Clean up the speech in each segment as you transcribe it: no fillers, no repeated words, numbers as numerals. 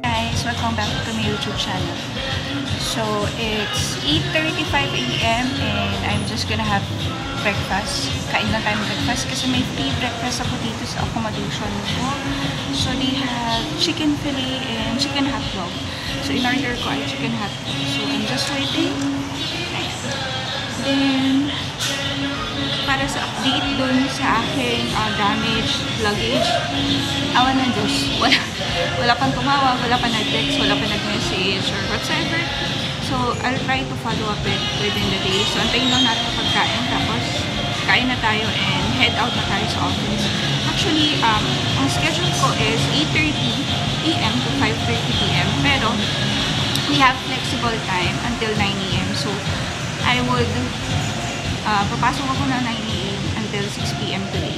Guys, welcome back to my YouTube channel. So, it's 8:35 AM and I'm just gonna have breakfast. Kain lang tayo ng breakfast kasi may free breakfast ako dito sa accommodation ko. So, they have chicken fillet and chicken hot dog. So, in-order ko ay chicken hot dog. So, I'm just waiting. Then, para sa update dun sa aking damaged luggage, awan ng Diyos. Wala pang tumawag, wala pang nag-text, wala pang nag-message or whatsoever. So, I'll try to follow up it within the day. So, antayin lang natin pagkain. Tapos, kain na tayo and head out na tayo sa office. Actually, ang schedule ko is 8:30 AM to 5:30 PM. Pero, we have flexible time until 9 AM. So, I would papasok ako na 9 AM until 6 PM today.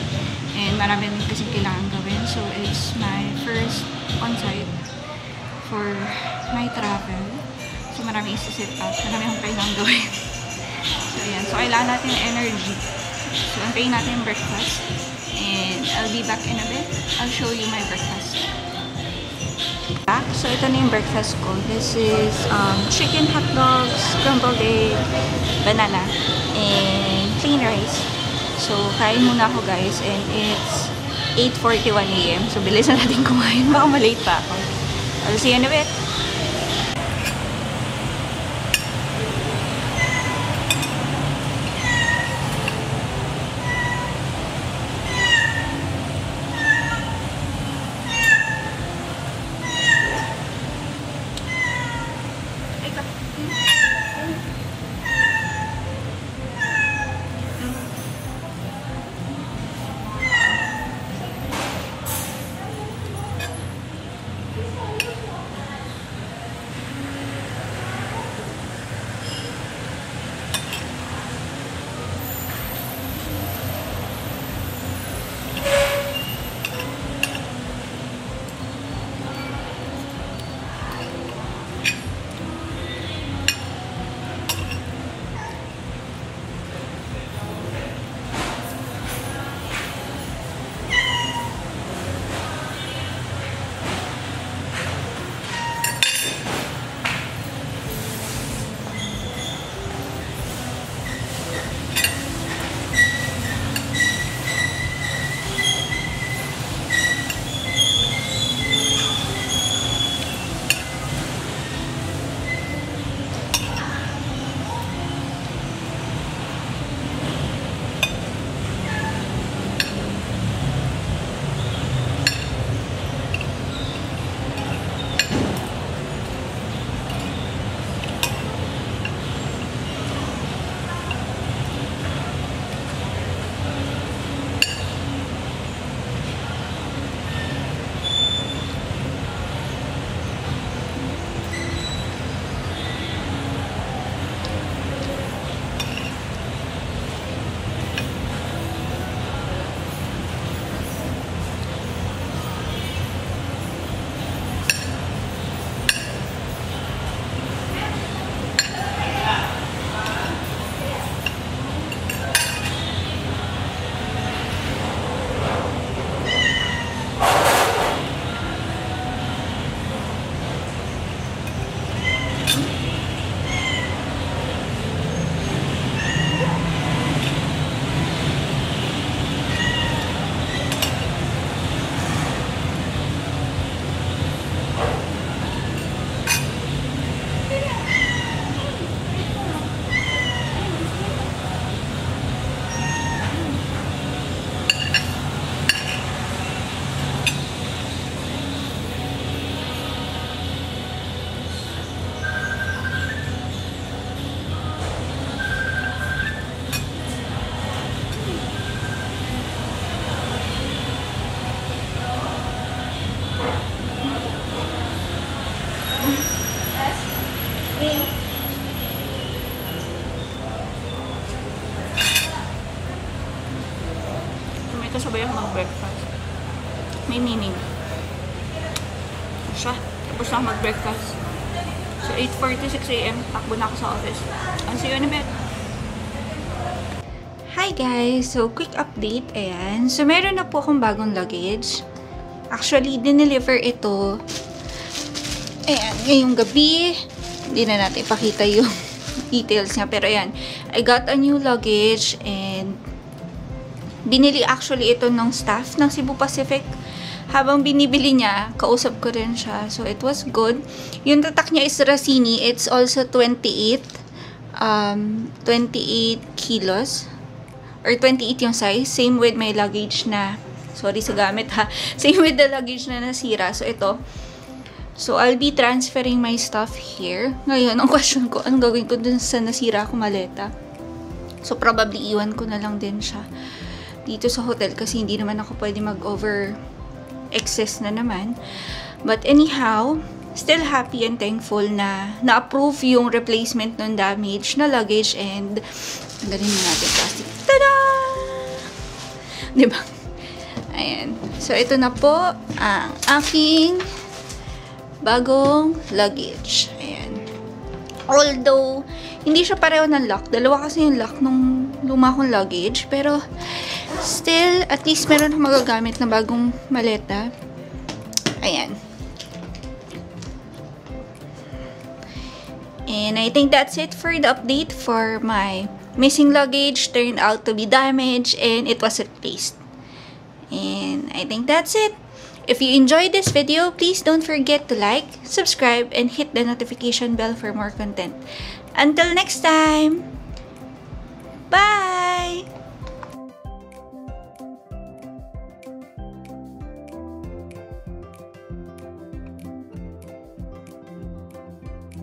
And marami rin kasi kailangan gawin. So, it's my first on-site for my travel. So, marami isi-set up. Marami akong kailangan gawin. So, ayan. So, kailangan natin ng energy. So, antayin natin yung breakfast. And I'll be back in a bit. I'll show you my breakfast. So, ito na yung breakfast ko. This is chicken hot dogs, scrambled egg, banana, and plain rice. So, kain muna ako guys. And it's 8:41 AM. So, bilis na natin kumain. Baka malate pa ako. I'll see you in a bit. Kasabay ako mag-breakfast. May meaning. Siya. Tapos na mag-breakfast. So, 8:46 AM, takbo na ako sa office. I'll see you in a bit. Hi guys! So, quick update. Ayan. So, meron na po akong bagong luggage. Actually, dineliver ito. Ayan, ngayong gabi. Hindi na natin ipakita yung details niya. Pero ayan, I got a new luggage and binili actually ito ng staff ng Cebu Pacific. Habang binibili niya, kausap ko rin siya. So, it was good. Yung tatak niya is Racini. It's also 28 kilos. Or 28 yung size. Same with my luggage na, sorry sa gamit ha. Same with the luggage na nasira. So, ito. So, I'll be transferring my stuff here. Ngayon, ang question ko, anong gagawin ko dun sa nasira ko maleta? So, probably iwan ko na lang din siya dito sa hotel kasi hindi naman ako pwede mag-over excess na naman. But anyhow, still happy and thankful na na-approve yung replacement ng damage na luggage and tanggalin na natin plastic. Tada! Diba? Ayan. So, ito na po ang aking bagong luggage. Ayan. Although, hindi siya pareho ng lock. Dalawa kasi yung lock nung luma kong luggage. Pero, still, at least meron akong magagamit na bagong maleta. Ayan. And I think that's it for the update for my missing luggage. Turned out to be damaged and it was replaced. And I think that's it. If you enjoyed this video, please don't forget to like, subscribe, and hit the notification bell for more content. Until next time! Bye!